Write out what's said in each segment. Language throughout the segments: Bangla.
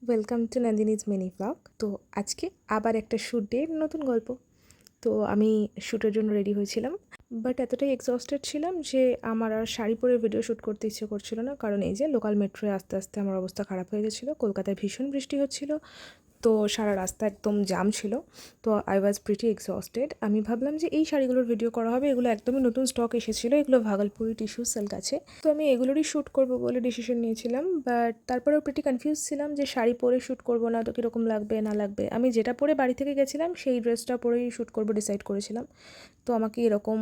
Welcome to Nandini's mini blog. তো আজকে আবার একটা শ্যুট ডের নতুন গল্প। তো আমি শ্যুটের জন্য রেডি হয়েছিলাম, বাট এতটাই এক্সস্টেড ছিলাম যে আমার আর শাড়ি পরে ভিডিও শ্যুট করতে ইচ্ছে করছিল না, কারণ এই যে লোকাল মেট্রোয় আস্তে আস্তে আমার অবস্থা খারাপ হয়ে গেছিলো। কলকাতায় ভীষণ বৃষ্টি হচ্ছিল, তো সারা রাস্তা একদম জ্যাম ছিল। তো আই ওয়াজ প্রিটি এক্সস্টেড। আমি ভাবলাম যে এই শাড়িগুলোর ভিডিও করা হবে, এগুলো একদমই নতুন স্টক এসেছিলো, এগুলো ভাগলপুরি টিস্যু সিল্ক আছে। তো আমি এগুলোরই শ্যুট করবো বলে ডিসিশন নিয়েছিলাম, বাট তারপরেও প্রিটি কনফিউজ ছিলাম যে শাড়ি পরে শ্যুট করবো না তো কীরকম লাগবে না লাগবে। আমি যেটা পরে বাড়ি থেকে গেছিলাম সেই ড্রেসটা পরেই শ্যুট করবো ডিসাইড করেছিলাম। তো আমাকে এরকম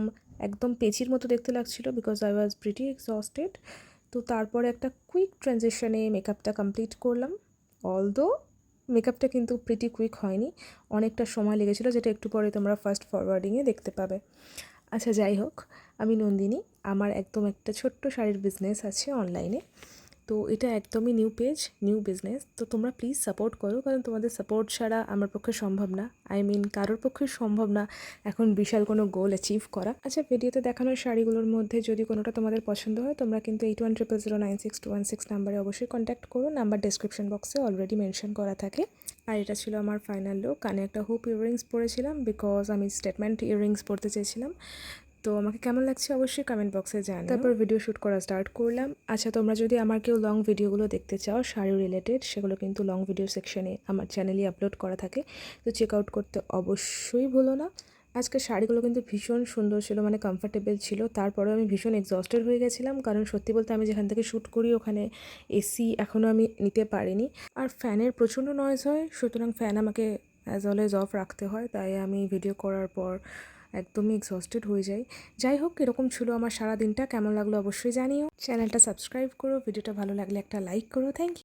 একদম পেচির মতো দেখতে লাগছিলো because I was pretty exhausted. তো তারপরে একটা কুইক ট্রানজিশনে মেকআপটা কমপ্লিট করলাম। অলদো মেকআপটা কিন্তু প্রিটি কুইক হয়নি, অনেকটা সময় লেগেছিলো, যেটা একটু পরে তোমরা ফার্স্ট ফরওয়ার্ডিংয়ে দেখতে পাবে। আচ্ছা, যাই হোক, আমি নন্দিনী। আমার একদম একটা ছোট্ট শাড়ির বিজনেস আছে অনলাইনে। তো এটা একদমই নিউ পেজ, নিউ বিজনেস। তো তোমরা প্লিজ সাপোর্ট করো, কারণ তোমাদের সাপোর্ট ছাড়া আমার পক্ষে সম্ভব না। কারোর পক্ষে সম্ভব না এখন বিশাল কোনো গোল অ্যাচিভ করা। আচ্ছা, ভিডিওতে দেখানো শাড়িগুলোর মধ্যে যদি কোনোটা তোমাদের পছন্দ হয়, তোমরা কিন্তু 8100096216 নাম্বারে অবশ্যই কন্ট্যাক্ট করো। নাম্বার ডেসক্রিপশন বক্সে অলরেডি মেনশন করা থাকে। আর এটা ছিল আমার ফাইনাল লুক। কানে একটা হুপ ইয়াররিংস পরেছিলাম বিকজ আমি স্টেটমেন্ট ইয়াররিংস পরতে চেয়েছিলাম। তো আমাকে কেমন লাগছে অবশ্যই কমেন্ট বক্সে জানিও। তারপর ভিডিও শ্যুট করা স্টার্ট করলাম। আচ্ছা, তোমরা যদি আমার কেউ লং ভিডিওগুলো দেখতে চাও শাড়ি রিলেটেড, সেগুলো কিন্তু লং ভিডিও সেকশনে আমার চ্যানেলে আপলোড করা থাকে, তো চেক আউট করতে অবশ্যই ভুলো না। আজকে শাড়িগুলো কিন্তু ভীষণ সুন্দর ছিল, মানে কমফর্টেবল ছিল। তারপরেও আমি ভীষণ এক্সস্টেড হয়ে গেছিলাম, কারণ সত্যি বলতে আমি যেখান থেকে শ্যুট করি ওখানে এসি এখনও আমি নিতে পারিনি, আর ফ্যানের প্রচণ্ড নয়েজ হয়, সুতরাং ফ্যান আমাকে অ্যাজ অলওয়েজ অফ রাখতে হয়। তাই আমি ভিডিও করার পর একদমই এক্সস্টেড হয়ে যাই। যাই হোক, এরকম ছিল আমার সারা দিনটা। কেমন লাগলো অবশ্যই জানিও। চ্যানেলটা সাবস্ক্রাইব করো, ভিডিওটা ভালো লাগলে একটা লাইক করো। Thank you.